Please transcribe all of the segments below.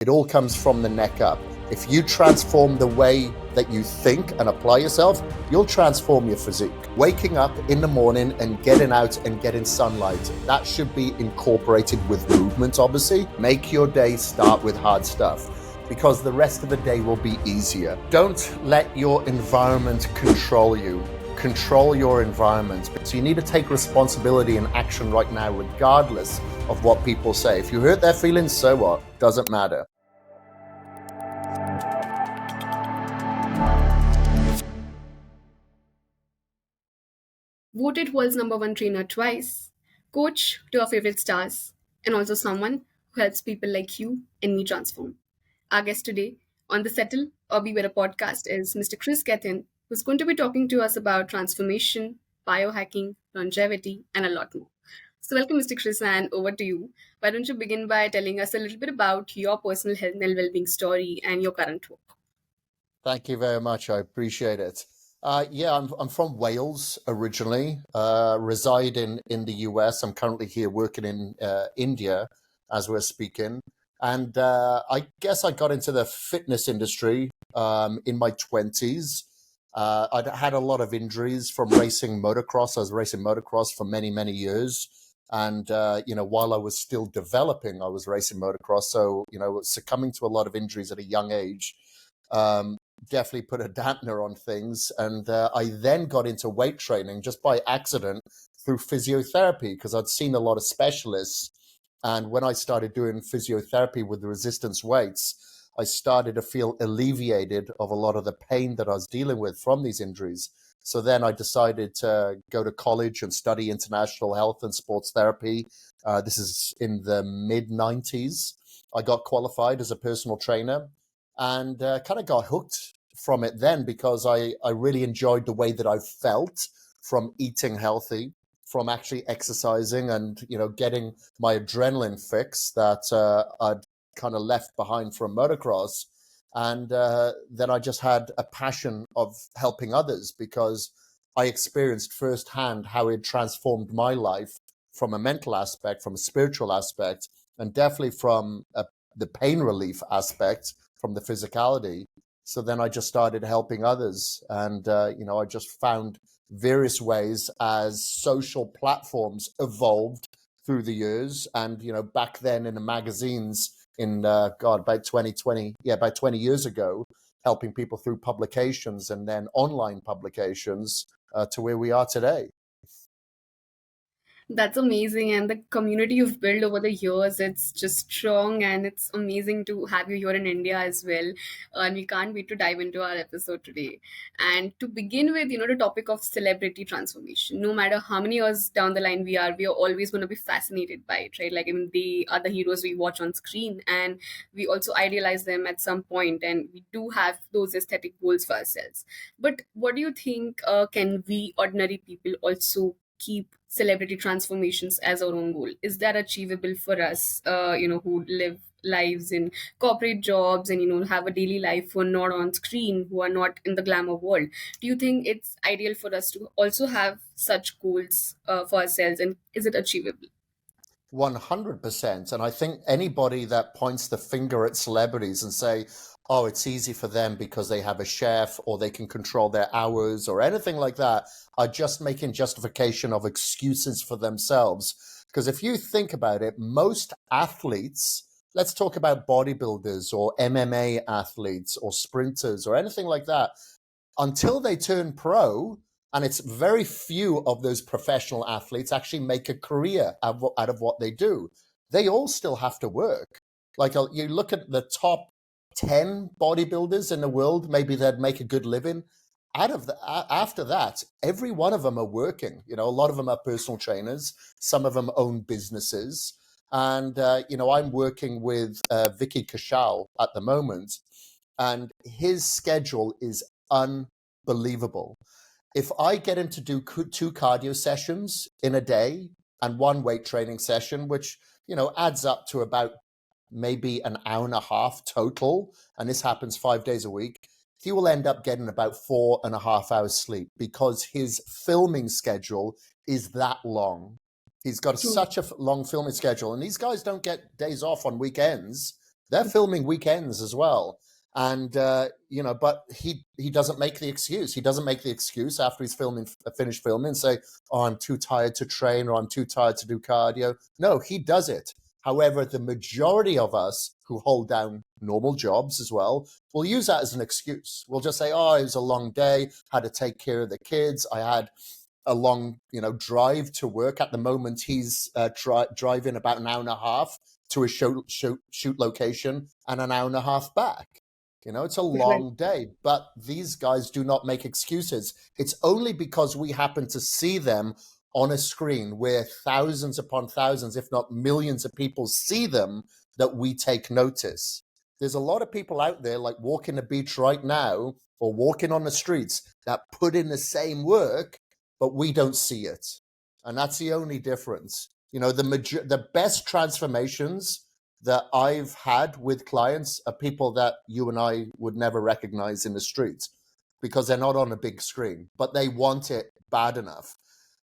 It all comes from the neck up. If you transform the way that you think and apply yourself, you'll transform your physique. Waking up in the morning and getting out and getting sunlight, that should be incorporated with movement, obviously. Make your day start with hard stuff, because the rest of the day will be easier. Don't let your environment control you. Control your environment. So you need to take responsibility and action right now, regardless of what people say. If you hurt their feelings, so what? Doesn't matter. Voted world's number one trainer twice, coach to our favorite stars, and also someone who helps people like you and me transform. Our guest today on the Settle or Be Better podcast is Mr. Kris Gethin, who's going to be talking to us about transformation, biohacking, longevity, and a lot more. So, welcome, Mr. Kris, and over to you. Why don't you begin by telling us a little bit about your personal health and well-being story and your current work? Thank you very much. I appreciate it. I'm from Wales originally, reside in the US. I'm currently here working in India as we're speaking. And I guess I got into the fitness industry in my 20s. I'd had a lot of injuries from racing motocross. I was racing motocross for many, many years. And, while I was still developing, I was racing motocross. So, succumbing to a lot of injuries at a young age. Definitely put a dampener on things. And I then got into weight training just by accident through physiotherapy, because I'd seen a lot of specialists. And when I started doing physiotherapy with the resistance weights, I started to feel alleviated of a lot of the pain that I was dealing with from these injuries. So then I decided to go to college and study international health and sports therapy. This is in the mid 90s. I got qualified as a personal trainer and kind of got hooked from it then, because I really enjoyed the way that I felt from eating healthy, from actually exercising and, getting my adrenaline fix that I'd kind of left behind from motocross. And then I just had a passion of helping others, because I experienced firsthand how it transformed my life from a mental aspect, from a spiritual aspect, and definitely from the pain relief aspect, from the physicality. So then I just started helping others. And, I just found various ways as social platforms evolved through the years. And, back then in the magazines in, about 20 years ago, helping people through publications and then online publications to where we are today. That's amazing. And the community you've built over the years, it's just strong and it's amazing to have you here in India as well. And we can't wait to dive into our episode today. And to begin with, the topic of celebrity transformation, no matter how many years down the line we are always going to be fascinated by it, right? Like, I mean, they are the heroes we watch on screen and we also idealize them at some point, and we do have those aesthetic goals for ourselves. But what do you think, can we ordinary people also keep celebrity transformations as our own goal? Is that achievable for us, who live lives in corporate jobs and, have a daily life who are not on screen, who are not in the glamour world? Do you think it's ideal for us to also have such goals for ourselves, and is it achievable? 100%. And I think anybody that points the finger at celebrities and say, oh, it's easy for them because they have a chef or they can control their hours or anything like that, are just making justification of excuses for themselves. Because if you think about it, most athletes, let's talk about bodybuilders or MMA athletes or sprinters or anything like that, until they turn pro, and it's very few of those professional athletes actually make a career out of what they do. They all still have to work. Like, you look at the top 10 bodybuilders in the world, maybe they'd make a good living. After that, every one of them are working. A lot of them are personal trainers. Some of them own businesses. And, I'm working with Vicky Kaushal at the moment, and his schedule is unbelievable. If I get him to do 2 cardio sessions in a day and 1 weight training session, which, adds up to about maybe an hour and a half total, and this happens 5 days a week, he will end up getting about 4.5 hours sleep, because his filming schedule is that long. He's got True. such a long filming schedule, and these guys don't get days off on weekends. They're filming weekends as well. And, but he doesn't make the excuse. He doesn't make the excuse after he's finished filming and say, oh, I'm too tired to train or I'm too tired to do cardio. No, he does it. However, the majority of us who hold down normal jobs as well will use that as an excuse. We'll just say, oh, it was a long day, had to take care of the kids. I had a long, drive to work. At the moment, he's driving about an hour and a half to a shoot location and an hour and a half back. It's a long day, but these guys do not make excuses. It's only because we happen to see them on a screen where thousands upon thousands, if not millions of people see them, that we take notice. There's a lot of people out there like walking the beach right now or walking on the streets that put in the same work, but we don't see it. And that's the only difference. The best transformations that I've had with clients are people that you and I would never recognize in the streets because they're not on a big screen, but they want it bad enough.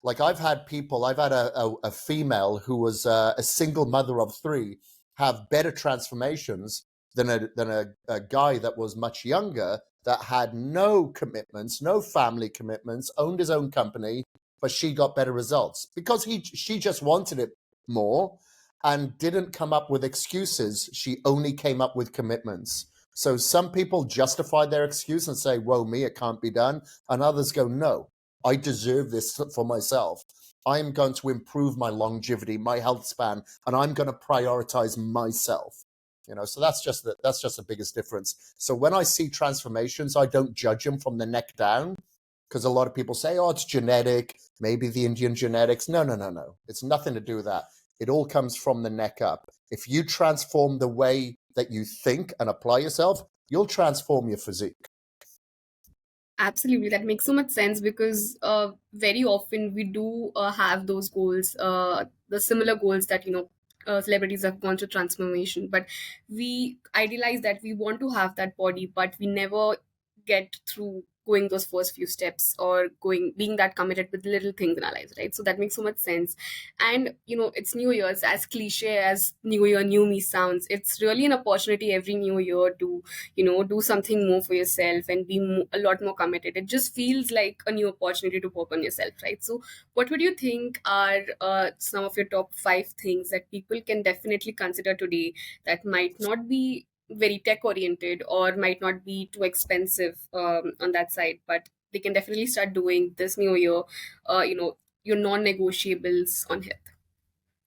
Like I've had a female who was a single mother of 3 have better transformations than a guy that was much younger that had no commitments, no family commitments, owned his own company, but she got better results because she just wanted it more and didn't come up with excuses. She only came up with commitments. So some people justify their excuse and say, whoa, me, it can't be done. And others go, no, I deserve this for myself. I'm going to improve my longevity, my health span, and I'm going to prioritize myself. So that's just the biggest difference. So when I see transformations, I don't judge them from the neck down, because a lot of people say, oh, it's genetic, maybe the Indian genetics. No. It's nothing to do with that. It all comes from the neck up. If you transform the way that you think and apply yourself, you'll transform your physique. Absolutely, that makes so much sense because very often we do have those goals, the similar goals that celebrities have gone through transformation, but we idealize that we want to have that body, but we never get through going those first few steps or being that committed with little things in our lives, right? So that makes so much sense. And it's New Year's, as cliche as New Year, New Me sounds. It's really an opportunity every New Year to do something more for yourself and be a lot more committed. It just feels like a new opportunity to work on yourself, right? So what would you think are some of your top 5 things that people can definitely consider today that might not be very tech oriented or might not be too expensive on that side, but they can definitely start doing this New Year, your non-negotiables on health?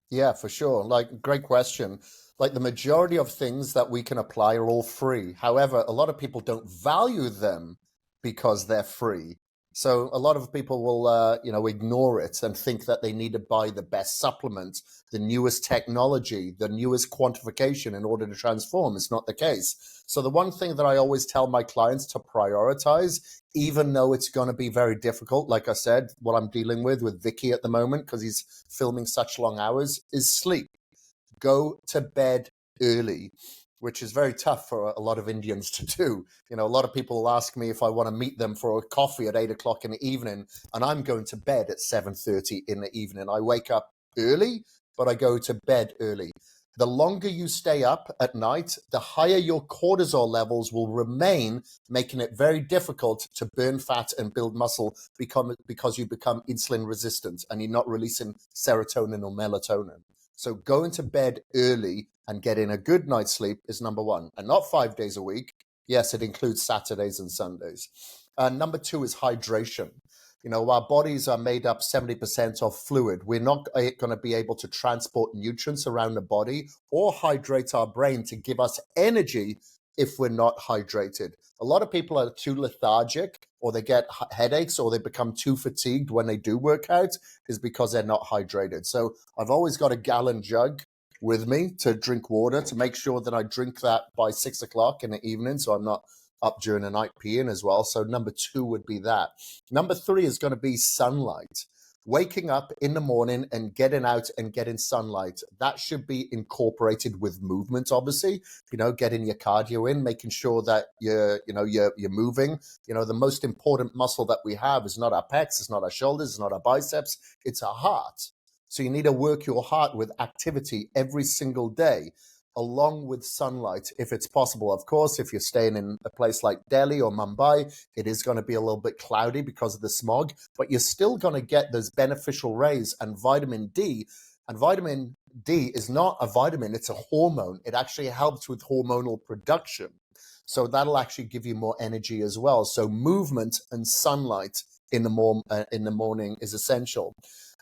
Yeah, for sure. Like, great question. Like the majority of things that we can apply are all free. However, a lot of people don't value them because they're free. So a lot of people will, ignore it and think that they need to buy the best supplement, the newest technology, the newest quantification in order to transform. It's not the case. So the one thing that I always tell my clients to prioritize, even though it's going to be very difficult, like I said, what I'm dealing with Vicky at the moment, because he's filming such long hours, is sleep. Go to bed early, which is very tough for a lot of Indians to do. A lot of people will ask me if I want to meet them for a coffee at 8 o'clock in the evening, and I'm going to bed at 7:30 in the evening. I wake up early, but I go to bed early. The longer you stay up at night, the higher your cortisol levels will remain, making it very difficult to burn fat and build muscle because you become insulin resistant and you're not releasing serotonin or melatonin. So going to bed early and getting a good night's sleep is number one, and not 5 days a week. Yes, it includes Saturdays and Sundays. Number 2 is hydration. Our bodies are made up 70% of fluid. We're not going to be able to transport nutrients around the body or hydrate our brain to give us energy if we're not hydrated. A lot of people are too lethargic, or they get headaches, or they become too fatigued when they do work out, is because they're not hydrated. So I've always got a gallon jug with me to drink water, to make sure that I drink that by 6 o'clock in the evening, so I'm not up during the night peeing as well. So number 2 would be that. Number 3 is going to be sunlight. Waking up in the morning and getting out and getting sunlight. That should be incorporated with movement, obviously. Getting your cardio in, making sure that you're moving. The most important muscle that we have is not our pecs, it's not our shoulders, it's not our biceps, it's our heart. So you need to work your heart with activity every single day. along with sunlight, if it's possible. Of course, if you're staying in a place like Delhi or Mumbai, it is going to be a little bit cloudy because of the smog, but you're still going to get those beneficial rays and vitamin D. And vitamin D is not a vitamin, it's a hormone. It actually helps with hormonal production. So that'll actually give you more energy as well. So movement and sunlight in the morning is essential.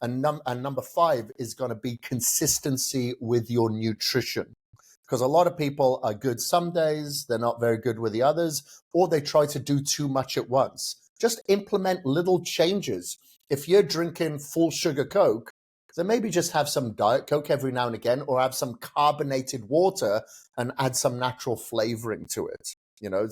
And number 5 is going to be consistency with your nutrition. Because a lot of people are good some days, they're not very good with the others, or they try to do too much at once. Just implement little changes. If you're drinking full sugar Coke, then maybe just have some Diet Coke every now and again, or have some carbonated water and add some natural flavoring to it.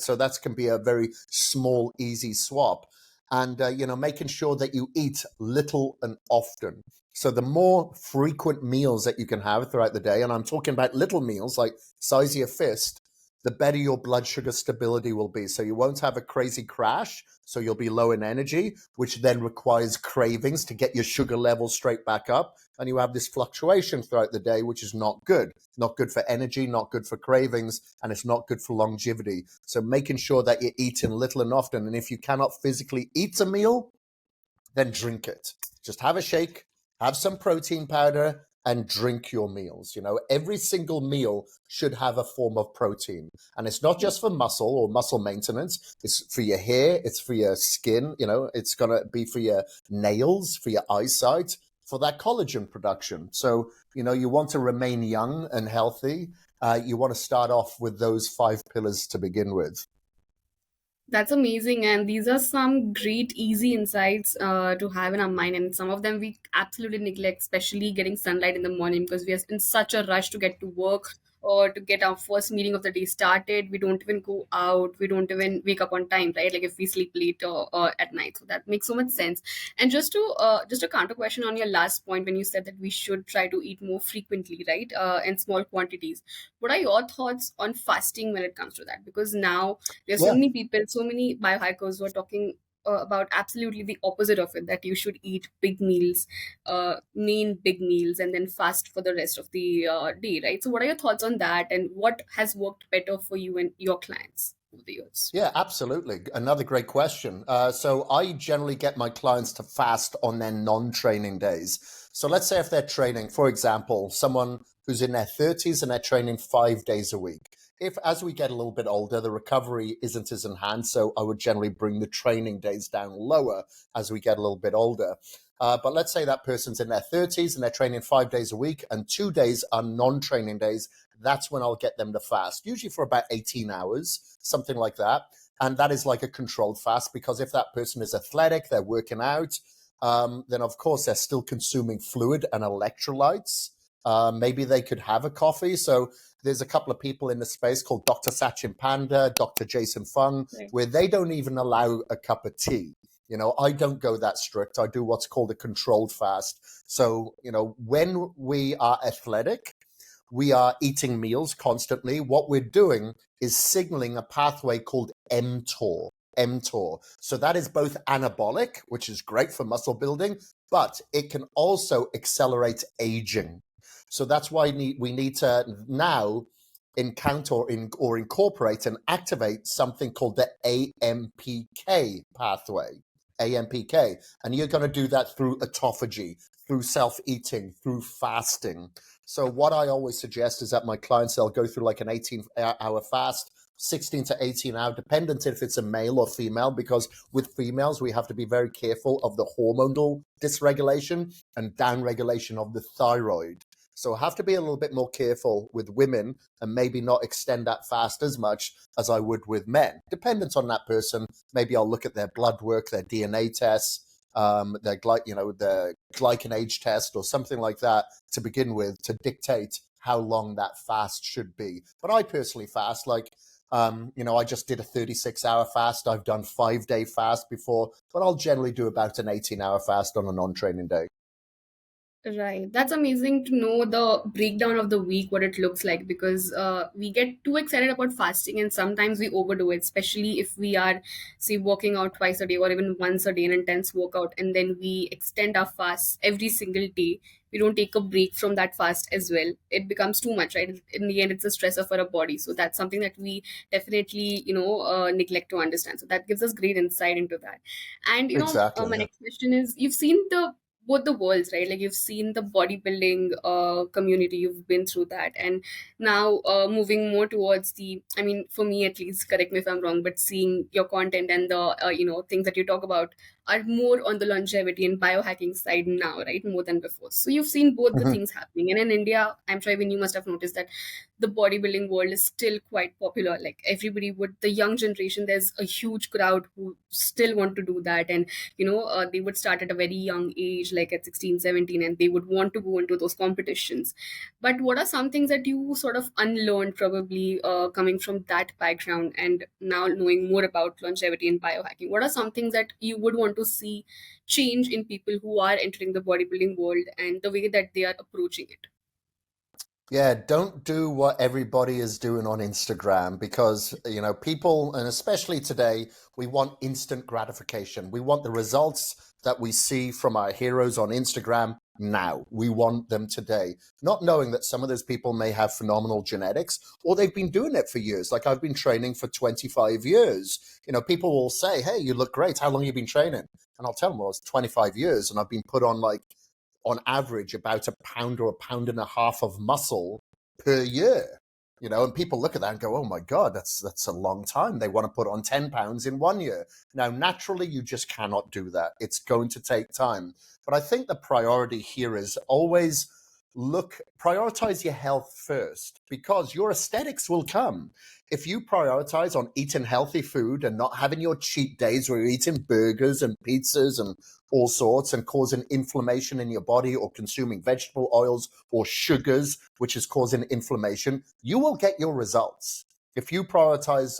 So that can be a very small, easy swap. And, making sure that you eat little and often. So the more frequent meals that you can have throughout the day, and I'm talking about little meals like size of your fist, the better your blood sugar stability will be. So you won't have a crazy crash. So you'll be low in energy, which then requires cravings to get your sugar level straight back up. And you have this fluctuation throughout the day, which is not good. Not good for energy, not good for cravings, and it's not good for longevity. So making sure that you're eating little and often. And if you cannot physically eat a meal, then drink it. Just have a shake, have some protein powder, and drink your meals. Every single meal should have a form of protein. And it's not just for muscle or muscle maintenance. It's for your hair. It's for your skin. It's going to be for your nails, for your eyesight, for that collagen production. So, you want to remain young and healthy. You want to start off with those 5 pillars to begin with. That's amazing. And these are some great, easy insights to have in our mind. And some of them we absolutely neglect, especially getting sunlight in the morning because we are in such a rush to get to work or to get our first meeting of the day started. We don't even go out. We don't even wake up on time, right? Like if we sleep late or at night. So that makes so much sense. And just a counter question on your last point when you said that we should try to eat more frequently, right? In small quantities. What are your thoughts on fasting when it comes to that? Because now there's so Yeah. many people, so many biohackers who are talking about absolutely the opposite of it, that you should eat big meals, main big meals, and then fast for the rest of the day, right? So, what are your thoughts on that, and what has worked better for you and your clients over the years? Yeah, absolutely. Another great question. So I generally get my clients to fast on their non-training days. So let's say if they're training, for example, someone who's in their 30s and they're training 5 days a week. If as we get a little bit older, the recovery isn't as enhanced, so I would generally bring the training days down lower as we get a little bit older. But let's say that person's in their 30s and they're training 5 days a week and 2 days are non-training days. That's when I'll get them to fast, usually for about 18 hours, something like that. And that is like a controlled fast, because if that person is athletic, they're working out, then of course they're still consuming fluid and electrolytes. Maybe they could have a coffee. So there's a couple of people in the space called Dr. Sachin Panda, Dr. Jason Fung, Right. where they don't even allow a cup of tea. I don't go that strict. I do what's called a controlled fast. So, when we are athletic, we are eating meals constantly. What we're doing is signaling a pathway called mTOR. mTOR. So that is both anabolic, which is great for muscle building, but it can also accelerate aging. So that's why we need to now encounter or incorporate and activate something called the AMPK pathway. AMPK. And you're going to do that through autophagy, through self-eating, through fasting. So what I always suggest is that my clients, they'll go through like an 18-hour fast, 16 to 18 hour, dependent if it's a male or female, because with females, we have to be very careful of the hormonal dysregulation and downregulation of the thyroid. So I have to be a little bit more careful with women and maybe not extend that fast as much as I would with men. Dependent on that person, maybe I'll look at their blood work, their DNA tests, their glycan age test or something like that to begin with, to dictate how long that fast should be. But I personally fast I just did a 36-hour fast. I've done 5-day fast before, but I'll generally do about an 18-hour fast on a non-training day. Right. That's amazing to know the breakdown of the week, what it looks like, because we get too excited about fasting and sometimes we overdo it, especially if we are, say, working out twice a day or even once a day, an intense workout, and then we extend our fast every single day. We don't take a break from that fast as well. It becomes too much, right? In the end, it's a stressor for our body. So that's something that we definitely, neglect to understand. So that gives us great insight into that. And, Exactly. my Yeah. next question is, you've seen the both the worlds, right? Like you've seen the bodybuilding community, you've been through that, and now moving more towards the, I mean, for me at least, correct me if I'm wrong, but seeing your content and the things that you talk about are more on the longevity and biohacking side now, right? More than before. So you've seen both the Mhm. things happening. And in India, I'm sure even you must have noticed that the bodybuilding world is still quite popular. Like everybody would, the young generation, there's a huge crowd who still want to do that. And they would start at a very young age, like at 16, 17, and they would want to go into those competitions. But what are some things that you sort of unlearned, probably coming from that background and now knowing more about longevity and biohacking? What are some things that you would want to see change in people who are entering the bodybuilding world and the way that they are approaching it? Yeah, don't do what everybody is doing on Instagram because, people, and especially today, we want instant gratification. We want the results that we see from our heroes on Instagram now. We want them today, not knowing that some of those people may have phenomenal genetics or they've been doing it for years. Like I've been training for 25 years. People will say, "Hey, you look great. How long have you been training?" And I'll tell them, "Well, it's 25 years and I've been put on like on average about a pound or a pound and a half of muscle per year." And people look at that and go, "Oh my God, that's a long time." They want to put on 10 pounds in 1 year. Now, naturally, you just cannot do that. It's going to take time. But I think the priority here is always prioritize your health first because your aesthetics will come. If you prioritize on eating healthy food and not having your cheat days where you're eating burgers and pizzas and all sorts and causing inflammation in your body, or consuming vegetable oils or sugars, which is causing inflammation, you will get your results. If you prioritize,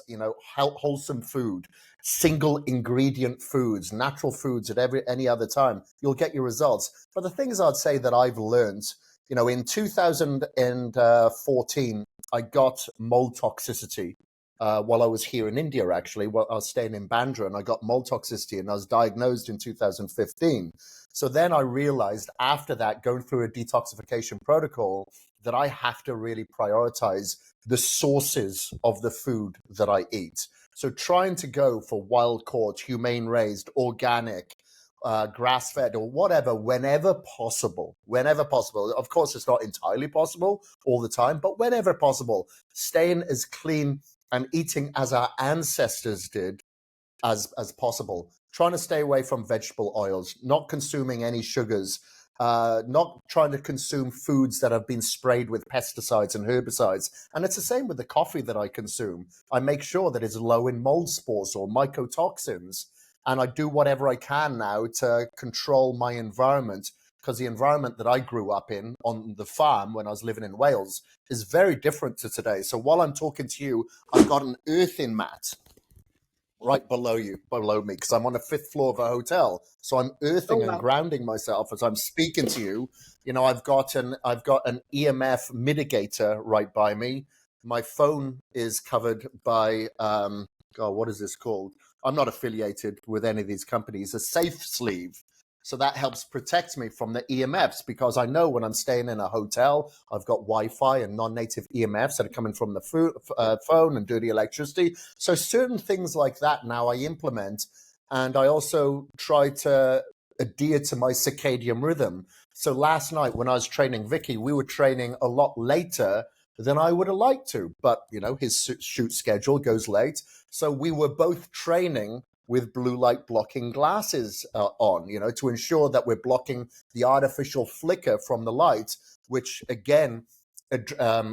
wholesome food, single ingredient foods, natural foods at any other time, you'll get your results. But the things I'd say that I've learned, in 2014, I got mold toxicity while I was here in India, actually. Well, I was staying in Bandra and I got mold toxicity and I was diagnosed in 2015. So then I realized after that, going through a detoxification protocol, that I have to really prioritize the sources of the food that I eat. So trying to go for wild caught, humane raised, organic, grass fed, or whatever, whenever possible. Whenever possible. Of course, it's not entirely possible all the time, but whenever possible, staying as clean and eating as our ancestors did as possible. Trying to stay away from vegetable oils, not consuming any sugars, not trying to consume foods that have been sprayed with pesticides and herbicides. And it's the same with the coffee that I consume. I make sure that it's low in mold spores or mycotoxins. And I do whatever I can now to control my environment, because the environment that I grew up in on the farm when I was living in Wales is very different to today. So while I'm talking to you, I've got an earthing mat right below me, because I'm on the fifth floor of a hotel. So I'm Oh, earthing and wow. grounding myself as I'm speaking to you. I've got an EMF mitigator right by me. My phone is covered by God, what is this called? I'm not affiliated with any of these companies. A safe sleeve. So that helps protect me from the EMFs, because I know when I'm staying in a hotel, I've got Wi-Fi and non-native EMFs that are coming from the phone and dirty electricity. So certain things like that now I implement, and I also try to adhere to my circadian rhythm. So last night when I was training Vicky, we were training a lot later than I would have liked to, but his shoot schedule goes late. So we were both training with blue light blocking glasses on, to ensure that we're blocking the artificial flicker from the light, which again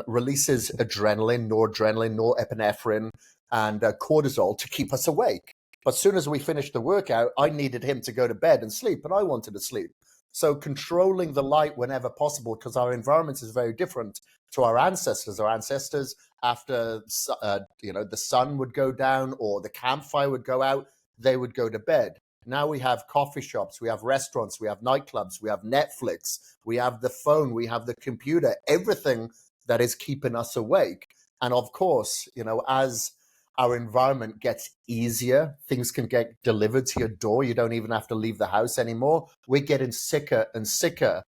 releases adrenaline, norepinephrine, and cortisol to keep us awake. But as soon as we finished the workout, I needed him to go to bed and sleep, and I wanted to sleep. So controlling the light whenever possible, because our environment is very different to our ancestors. Our ancestors, after the sun would go down or the campfire would go out, they would go to bed. Now we have coffee shops, we have restaurants, we have nightclubs, we have Netflix, we have the phone, we have the computer, everything that is keeping us awake. And of course, as our environment gets easier, things can get delivered to your door. You don't even have to leave the house anymore. We're getting sicker and sicker.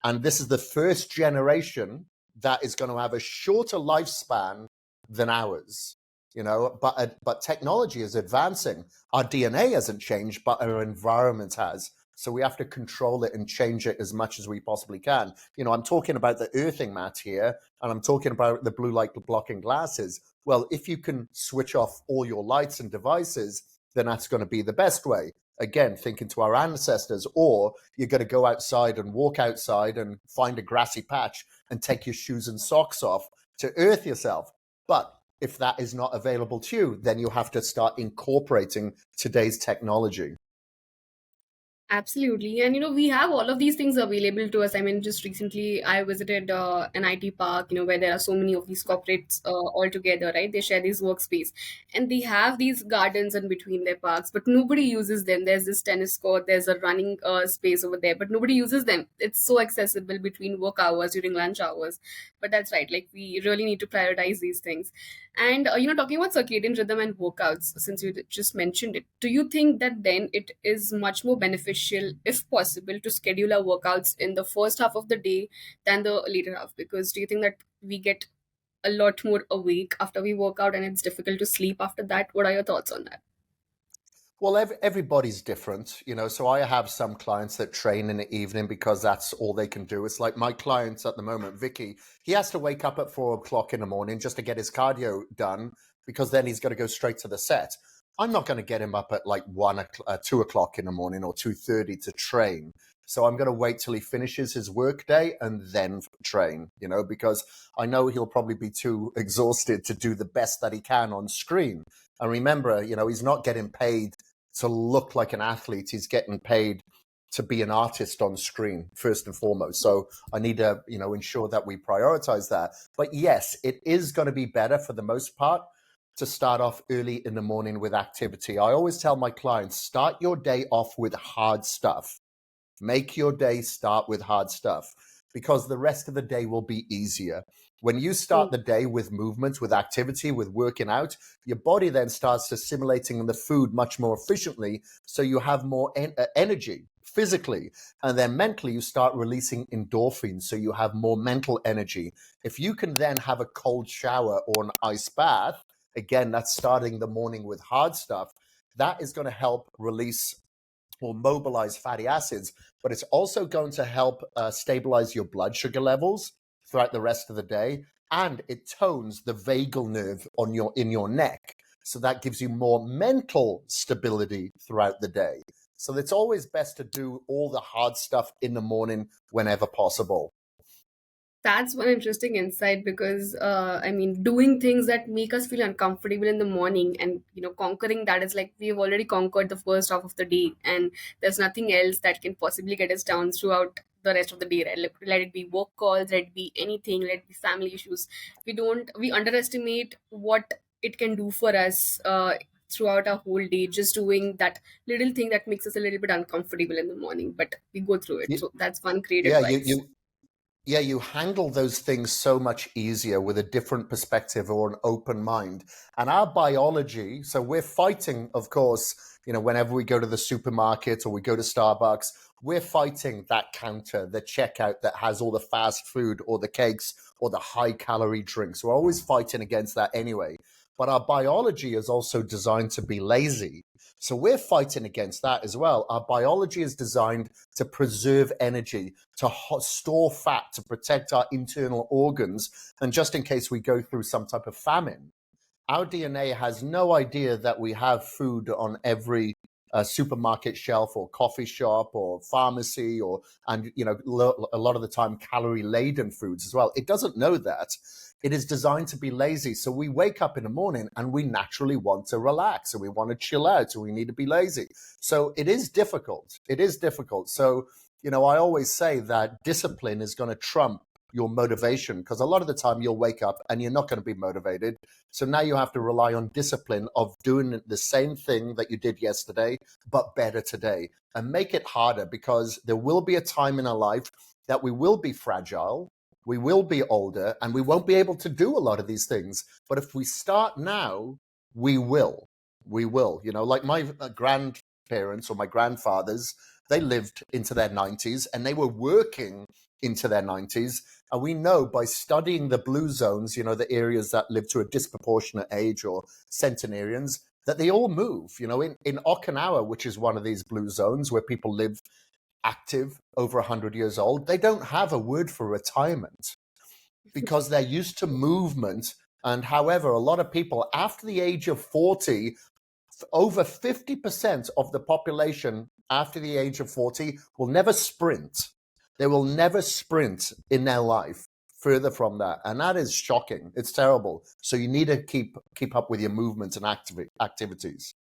And this is the first generation that is going to have a shorter lifespan than ours. But technology is advancing. Our DNA hasn't changed, but our environment has. So we have to control it and change it as much as we possibly can. I'm talking about the earthing mat here, and I'm talking about the blue light blocking glasses. Well, if you can switch off all your lights and devices, then that's going to be the best way. Again, thinking to our ancestors, or you're going to go outside and walk outside and find a grassy patch and take your shoes and socks off to earth yourself. But if that is not available to you, then you have to start incorporating today's technology. Absolutely. And, we have all of these things available to us. I mean, just recently I visited an IT park, where there are so many of these corporates all together, right? They share this workspace and they have these gardens in between their parks, but nobody uses them. There's this tennis court, there's a running space over there, but nobody uses them. It's so accessible between work hours, during lunch hours. But that's right. Like, we really need to prioritize these things. And, talking about circadian rhythm and workouts, since you just mentioned it, do you think that then it is much more beneficial, if possible, to schedule our workouts in the first half of the day than the later half? Because do you think that we get a lot more awake after we work out and it's difficult to sleep after that? What are your thoughts on that? Well, everybody's different, so I have some clients that train in the evening because that's all they can do. It's like my clients at the moment, Vicky, he has to wake up at 4 o'clock in the morning just to get his cardio done, because then he's got to go straight to the set. I'm not going to get him up at like 2 o'clock in the morning or 2:30 to train. So I'm going to wait till he finishes his work day and then train, because I know he'll probably be too exhausted to do the best that he can on screen. And remember, he's not getting paid to look like an athlete. He's getting paid to be an artist on screen, first and foremost. So I need to, ensure that we prioritize that. But yes, it is going to be better for the most part to start off early in the morning with activity. I always tell my clients, start your day off with hard stuff. Make your day start with hard stuff, because the rest of the day will be easier. When you start the day with movement, with activity, with working out, your body then starts assimilating the food much more efficiently. So you have more energy physically, and then mentally you start releasing endorphins. So you have more mental energy. If you can then have a cold shower or an ice bath, again, that's starting the morning with hard stuff. That is going to help release or mobilize fatty acids, but it's also going to help stabilize your blood sugar levels throughout the rest of the day, and it tones the vagal nerve in your neck, so that gives you more mental stability throughout the day. So it's always best to do all the hard stuff in the morning whenever possible. That's one interesting insight, because I mean, doing things that make us feel uncomfortable in the morning and, conquering that is like we've already conquered the first half of the day, and there's nothing else that can possibly get us down throughout the rest of the day, right? Let it be work calls, let it be anything, let it be family issues. We underestimate what it can do for us throughout our whole day, just doing that little thing that makes us a little bit uncomfortable in the morning, but we go through it. Y- So that's one great Yeah, advice. you handle those things so much easier with a different perspective or an open mind. And our biology, so we're fighting, of course, whenever we go to the supermarket or we go to Starbucks, we're fighting that counter, the checkout that has all the fast food or the cakes or the high calorie drinks. We're always fighting against that anyway. But our biology is also designed to be lazy. So we're fighting against that as well. Our biology is designed to preserve energy, to store fat, to protect our internal organs, and just in case we go through some type of famine. Our DNA has no idea that we have food on every supermarket shelf or coffee shop or pharmacy, and a lot of the time calorie laden foods as well. It doesn't know that. It is designed to be lazy. So we wake up in the morning and we naturally want to relax and we want to chill out, so we need to be lazy. So it is difficult. It is difficult. So I always say that discipline is going to trump your motivation, because a lot of the time you'll wake up and you're not going to be motivated. So now you have to rely on discipline of doing the same thing that you did yesterday, but better today, and make it harder, because there will be a time in our life that we will be fragile, we will be older, and we won't be able to do a lot of these things. But if we start now, we will. We will. Like my grandparents or my grandfathers, they lived into their 90s and they were working into their 90s. And we know by studying the blue zones, the areas that live to a disproportionate age, or centenarians, that they all move. In Okinawa, which is one of these blue zones where people live active over 100 years old, they don't have a word for retirement because they're used to movement. And however, a lot of people after the age of 40, over 50% of the population after the age of 40 will never sprint. They will never sprint in their life further from that. And that is shocking. It's terrible. So you need to keep up with your movements and activities.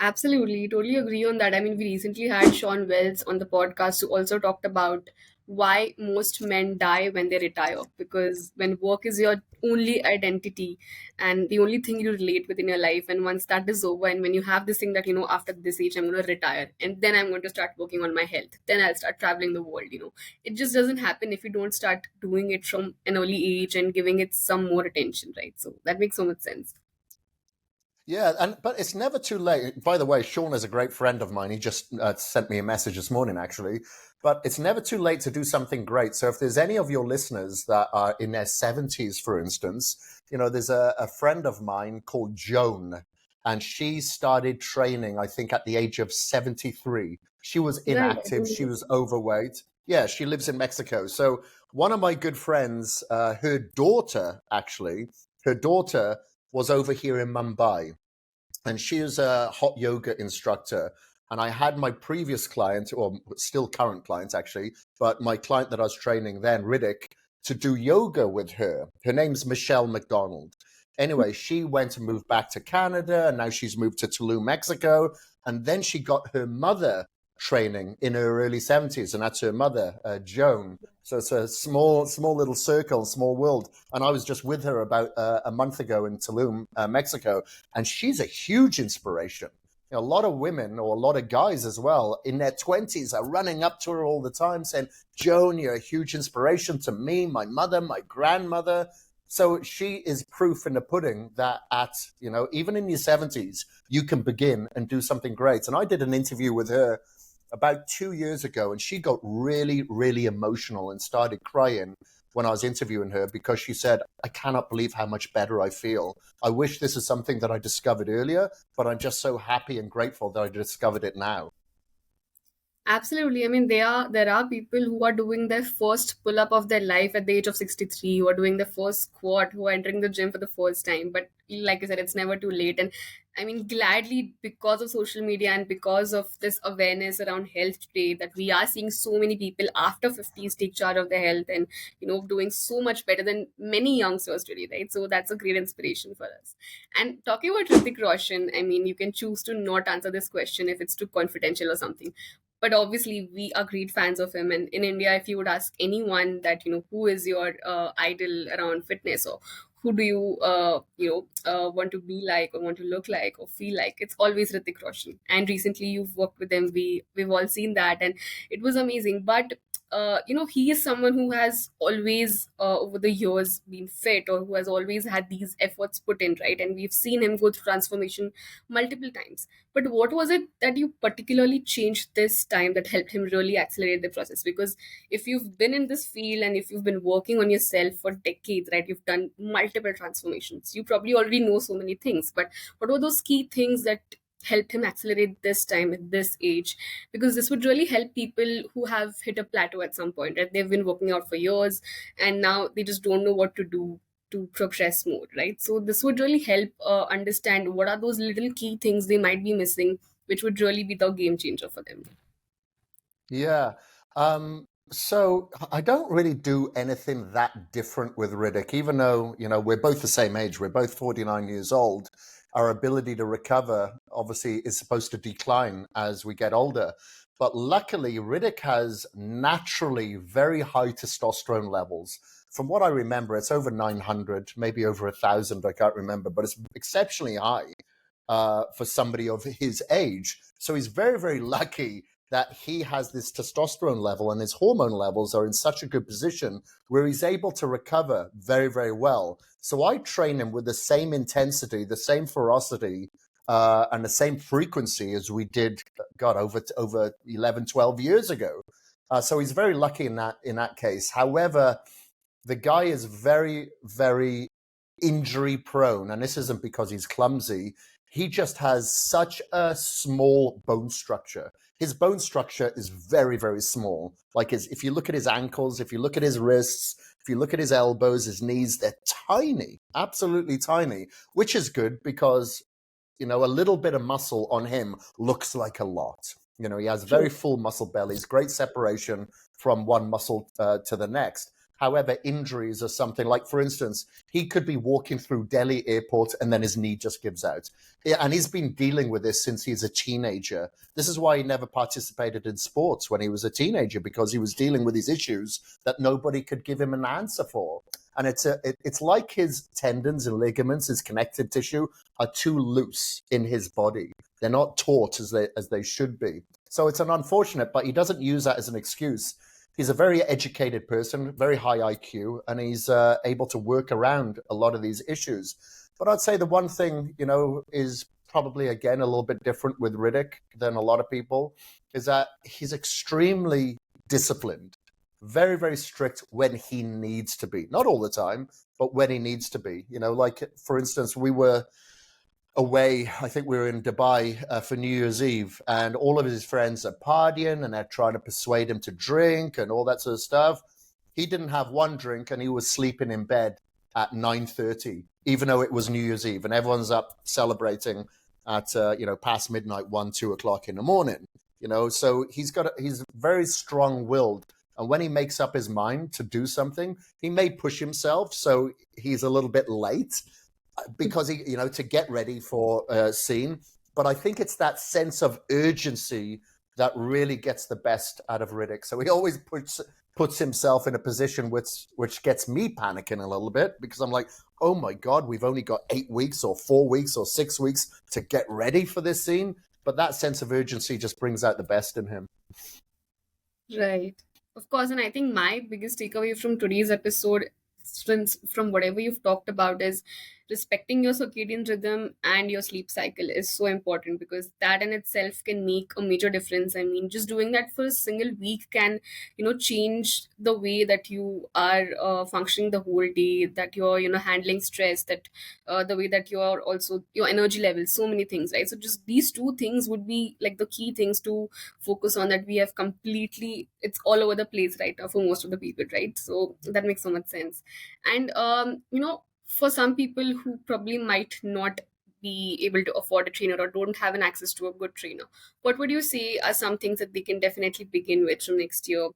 Absolutely, totally agree on that. I mean, we recently had Sean Wells on the podcast who also talked about why most men die when they retire. Because when work is your only identity and the only thing you relate with in your life, and once that is over, and when you have this thing that, after this age, I'm going to retire and then I'm going to start working on my health, then I'll start traveling the world. It just doesn't happen if you don't start doing it from an early age and giving it some more attention, right? So that makes so much sense. Yeah, but it's never too late. By the way, Sean is a great friend of mine. He just sent me a message this morning, actually. But it's never too late to do something great. So if there's any of your listeners that are in their 70s, for instance, there's a friend of mine called Joan, and she started training, I think, at the age of 73. She was Right. inactive. She was overweight. Yeah, she lives in Mexico. So one of my good friends, her daughter, was over here in Mumbai, and she is a hot yoga instructor. And I had my previous client, or still current client actually, but my client that I was training then, Hritik, to do yoga with her. Her name's Michelle McDonald. Anyway, she went and moved back to Canada, and now she's moved to Tulum, Mexico. And then she got her mother training in her early 70s, and that's her mother, Joan. So it's a small little circle, small world. And I was just with her about a month ago in Tulum, Mexico, and she's a huge inspiration. A lot of women, or a lot of guys as well, in their 20s are running up to her all the time saying, Joan, you're a huge inspiration to me, my mother, my grandmother. So she is proof in the pudding that even in your 70s, you can begin and do something great. And I did an interview with her about 2 years ago, and she got really, really emotional and started crying when I was interviewing her, because she said, I cannot believe how much better I feel. I wish this is something that I discovered earlier, but I'm just so happy and grateful that I discovered it now. Absolutely. I mean, there are people who are doing their first pull up of their life at the age of 63, who are doing their first squat, who are entering the gym for the first time. But like I said, it's never too late. And I mean, gladly, because of social media and because of this awareness around health today, that we are seeing so many people after 50s take charge of their health and, doing so much better than many youngsters today, right? So that's a great inspiration for us. And talking about Hritik Roshan, I mean, you can choose to not answer this question if it's too confidential or something, but obviously we are great fans of him. And in India, if you would ask anyone that, who is your idol around fitness, or who do you want to be like, or want to look like, or feel like, it's always Hritik Roshan. And recently you've worked with him, we've all seen that, and it was amazing. But he is someone who has always over the years been fit, or who has always had these efforts put in, right? And we've seen him go through transformation multiple times. But what was it that you particularly changed this time that helped him really accelerate the process? Because if you've been in this field and if you've been working on yourself for decades, right, you've done multiple transformations, you probably already know so many things. But what were those key things that helped him accelerate this time at this age? Because this would really help people who have hit a plateau at some point, right? They've been working out for years and now they just don't know what to do to progress more, right? So this would really help understand what are those little key things they might be missing, which would really be the game changer for them. Yeah. So I don't really do anything that different with Riddick, even though, we're both the same age. We're both 49 years old. Our ability to recover obviously is supposed to decline as we get older. But luckily, Riddick has naturally very high testosterone levels. From what I remember, it's over 900, maybe over 1,000. I can't remember, but it's exceptionally high for somebody of his age. So he's very, very lucky that he has this testosterone level and his hormone levels are in such a good position where he's able to recover very, very well. So I train him with the same intensity, the same ferocity, and the same frequency as we did, God, over 11, 12 years ago. So he's very lucky in that case. However, the guy is very, very injury prone, and this isn't because he's clumsy. He just has such a small bone structure. His bone structure is very, very small. Like if you look at his ankles, if you look at his wrists, if you look at his elbows, his knees, they're tiny, absolutely tiny, which is good because a little bit of muscle on him looks like a lot. He has very full muscle bellies, great separation from one muscle to the next. However, injuries are something like, for instance, he could be walking through Delhi airport and then his knee just gives out. Yeah, and he's been dealing with this since he's a teenager. This is why he never participated in sports when he was a teenager, because he was dealing with these issues that nobody could give him an answer for. And it's like his tendons and ligaments, his connective tissue, are too loose in his body. They're not taut as they should be. So it's an unfortunate, but he doesn't use that as an excuse. He's a very educated person, very high IQ, and he's able to work around a lot of these issues. But I'd say the one thing, is probably, again, a little bit different with Riddick than a lot of people, is that he's extremely disciplined, very, very strict when he needs to be. Not all the time, but when he needs to be. Like, for instance, we were away. I think we were in Dubai for New Year's Eve, and all of his friends are partying and they're trying to persuade him to drink and all that sort of stuff. He didn't have one drink and he was sleeping in bed at 9:30, even though it was New Year's Eve, and everyone's up celebrating at past midnight, 1, 2 o'clock in the morning. So he's very strong-willed. And when he makes up his mind to do something, he may push himself, so he's a little bit late because he, to get ready for a scene. But I think it's that sense of urgency that really gets the best out of Riddick. So he always puts himself in a position which gets me panicking a little bit, because I'm like, oh my God, we've only got 8 weeks or 4 weeks or 6 weeks to get ready for this scene. But that sense of urgency just brings out the best in him. Right. Of course, and I think my biggest takeaway from today's episode, from whatever you've talked about, is respecting your circadian rhythm and your sleep cycle is so important, because that in itself can make a major difference. I mean, just doing that for a single week can, change the way that you are functioning the whole day, that you're, handling stress, that the way that you're also, your energy levels, so many things, right? So just these two things would be like the key things to focus on, that we have completely, it's all over the place right now for most of the people, right? So that makes so much sense. And for some people who probably might not be able to afford a trainer or don't have an access to a good trainer, what would you say are some things that they can definitely begin with from next year,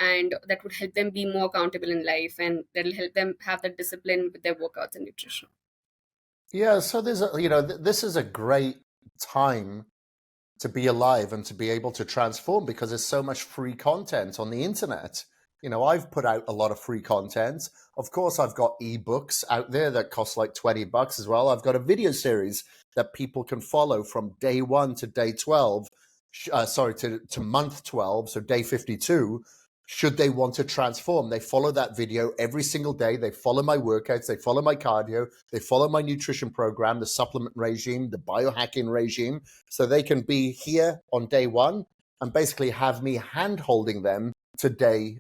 and that would help them be more accountable in life, and that'll help them have that discipline with their workouts and nutrition? Yeah, so this is a great time to be alive and to be able to transform, because there's so much free content on the internet. I've put out a lot of free content. Of course, I've got ebooks out there that cost like $20 as well. I've got a video series that people can follow from day 1 to day 12, to month 12, so day 52. Should they want to transform, they follow that video every single day. They follow my workouts, they follow my cardio, they follow my nutrition program, the supplement regime, the biohacking regime, so they can be here on day 1 and basically have me hand holding them to day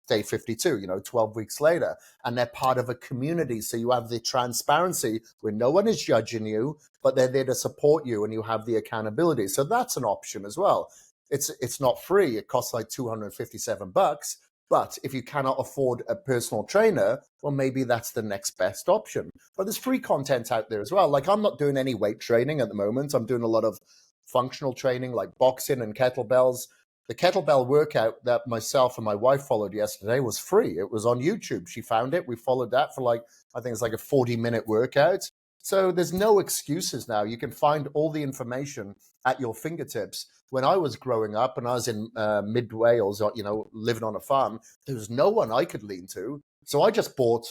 52, 12 weeks later. And they're part of a community. So you have the transparency where no one is judging you, but they're there to support you, and you have the accountability. So that's an option as well. It's not free. It costs like $257. But if you cannot afford a personal trainer, well, maybe that's the next best option. But there's free content out there as well. Like, I'm not doing any weight training at the moment. I'm doing a lot of functional training like boxing and kettlebells. The kettlebell workout that myself and my wife followed yesterday was free. It was on YouTube. She found it. We followed that for like, I think it's like a 40-minute workout. So there's no excuses now. You can find all the information at your fingertips. When I was growing up and I was in mid Wales, living on a farm, there was no one I could lean to. So I just bought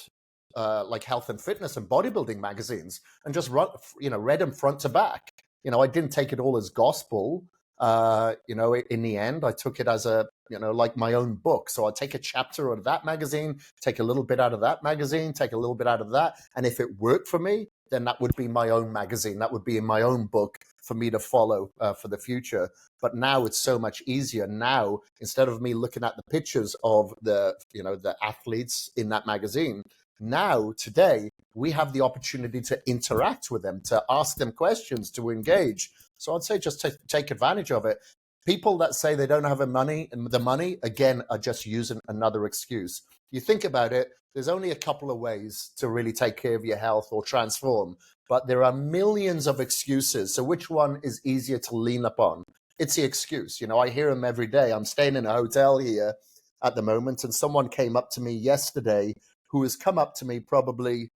like health and fitness and bodybuilding magazines and just read them front to back. I didn't take it all as gospel. In the end, I took it as like my own book. So I'd take a chapter out of that magazine, take a little bit out of that magazine, take a little bit out of that. And if it worked for me, then that would be my own magazine. That would be in my own book for me to follow for the future. But now it's so much easier. Now, instead of me looking at the pictures of the athletes in that magazine, now, today, we have the opportunity to interact with them, to ask them questions, to engage. So I'd say just take advantage of it. People that say they don't have the money, again, are just using another excuse. You think about it, there's only a couple of ways to really take care of your health or transform, but there are millions of excuses. So which one is easier to lean upon? It's the excuse. I hear them every day. I'm staying in a hotel here at the moment, and someone came up to me yesterday who has come up to me probably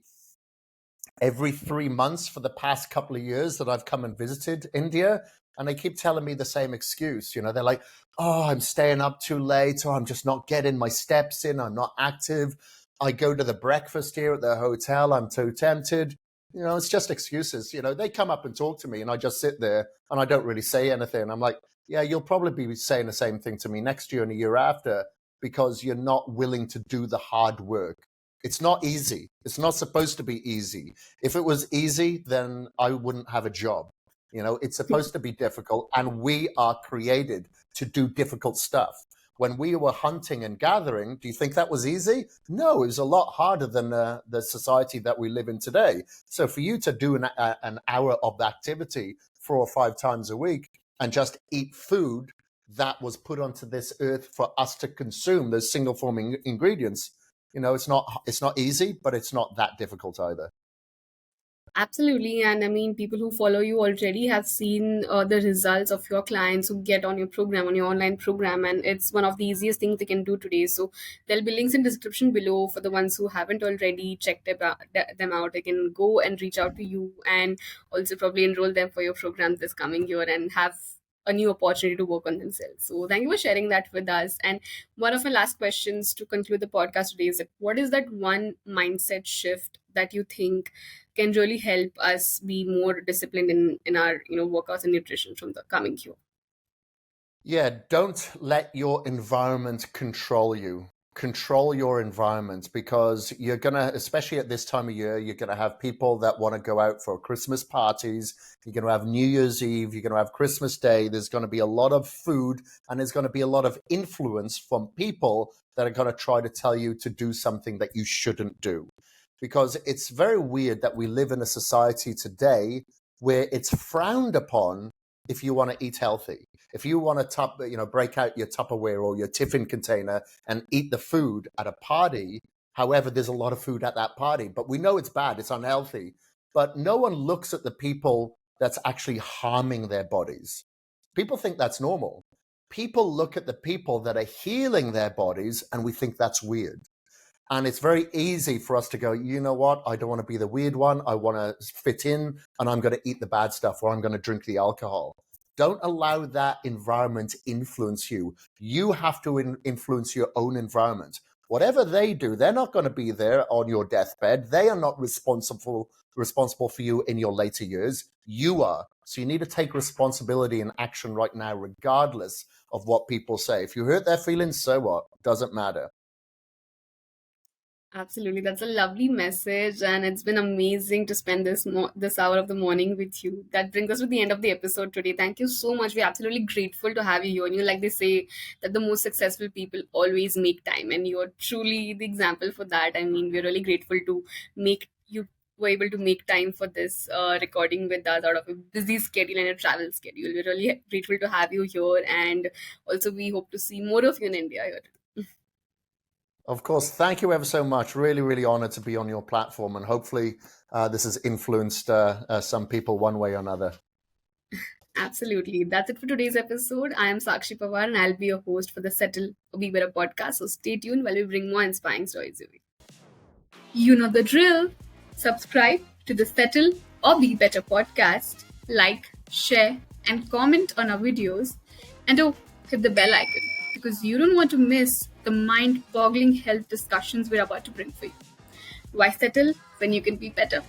every 3 months for the past couple of years that I've come and visited India. And they keep telling me the same excuse. They're like, oh, I'm staying up too late, or I'm just not getting my steps in. I'm not active. I go to the breakfast here at the hotel. I'm too tempted. It's just excuses. They come up and talk to me and I just sit there and I don't really say anything. I'm like, yeah, you'll probably be saying the same thing to me next year and a year after because you're not willing to do the hard work. It's not easy. It's not supposed to be easy. If it was easy, then I wouldn't have a job. It's supposed to be difficult, and we are created to do difficult stuff. When we were hunting and gathering, do you think that was easy? No, it was a lot harder than the society that we live in today. So for you to do an hour of activity 4 or 5 times a week and just eat food that was put onto this earth for us to consume, those single forming ingredients, it's not easy, but it's not that difficult either. Absolutely. And I mean, people who follow you already have seen the results of your clients who get on your program, on your online program. And it's one of the easiest things they can do today. So there'll be links in description below for the ones who haven't already checked them out. They can go and reach out to you and also probably enroll them for your program this coming year and have a new opportunity to work on themselves. So thank you for sharing that with us. And one of my last questions to conclude the podcast today is that what is that one mindset shift that you think can really help us be more disciplined in our workouts and nutrition from the coming year? Yeah, don't let your environment control you. Control your environment, because you're gonna, especially at this time of year, you're gonna have people that want to go out for Christmas parties. You're gonna have New Year's Eve. You're gonna have Christmas Day. There's gonna be a lot of food, and there's gonna be a lot of influence from people that are gonna try to tell you to do something that you shouldn't do. Because it's very weird that we live in a society today where it's frowned upon if you want to eat healthy. If you want to break out your Tupperware or your tiffin container and eat the food at a party, however, there's a lot of food at that party, but we know it's bad, it's unhealthy. But no one looks at the people that's actually harming their bodies. People think that's normal. People look at the people that are healing their bodies and we think that's weird. And it's very easy for us to go, you know what? I don't want to be the weird one. I want to fit in, and I'm going to eat the bad stuff, or I'm going to drink the alcohol. Don't allow that environment to influence you. You have to influence your own environment. Whatever they do, they're not going to be there on your deathbed. They are not responsible for you in your later years. You are. So you need to take responsibility and action right now, regardless of what people say. If you hurt their feelings, so what? Doesn't matter. Absolutely, that's a lovely message, and it's been amazing to spend this hour of the morning with you. That brings us to the end of the episode today. Thank you so much. We're absolutely grateful to have you here. And like they say, that the most successful people always make time, and you're truly the example for that. I mean, we're really grateful to make you were able to make time for this recording with us out of a busy schedule and a travel schedule. We're really grateful to have you here, and also we hope to see more of you in India here. Of course. Thank you ever so much. Really, really honored to be on your platform. And hopefully this has influenced some people one way or another. Absolutely. That's it for today's episode. I am Sakshi Pawar and I'll be your host for the Settle or Be Better podcast. So stay tuned while we bring more inspiring stories your way. You know the drill. Subscribe to the Settle or Be Better podcast, like, share, and comment on our videos. And oh, hit the bell icon because you don't want to miss the mind boggling health discussions we're about to bring for you. Why settle when you can be better?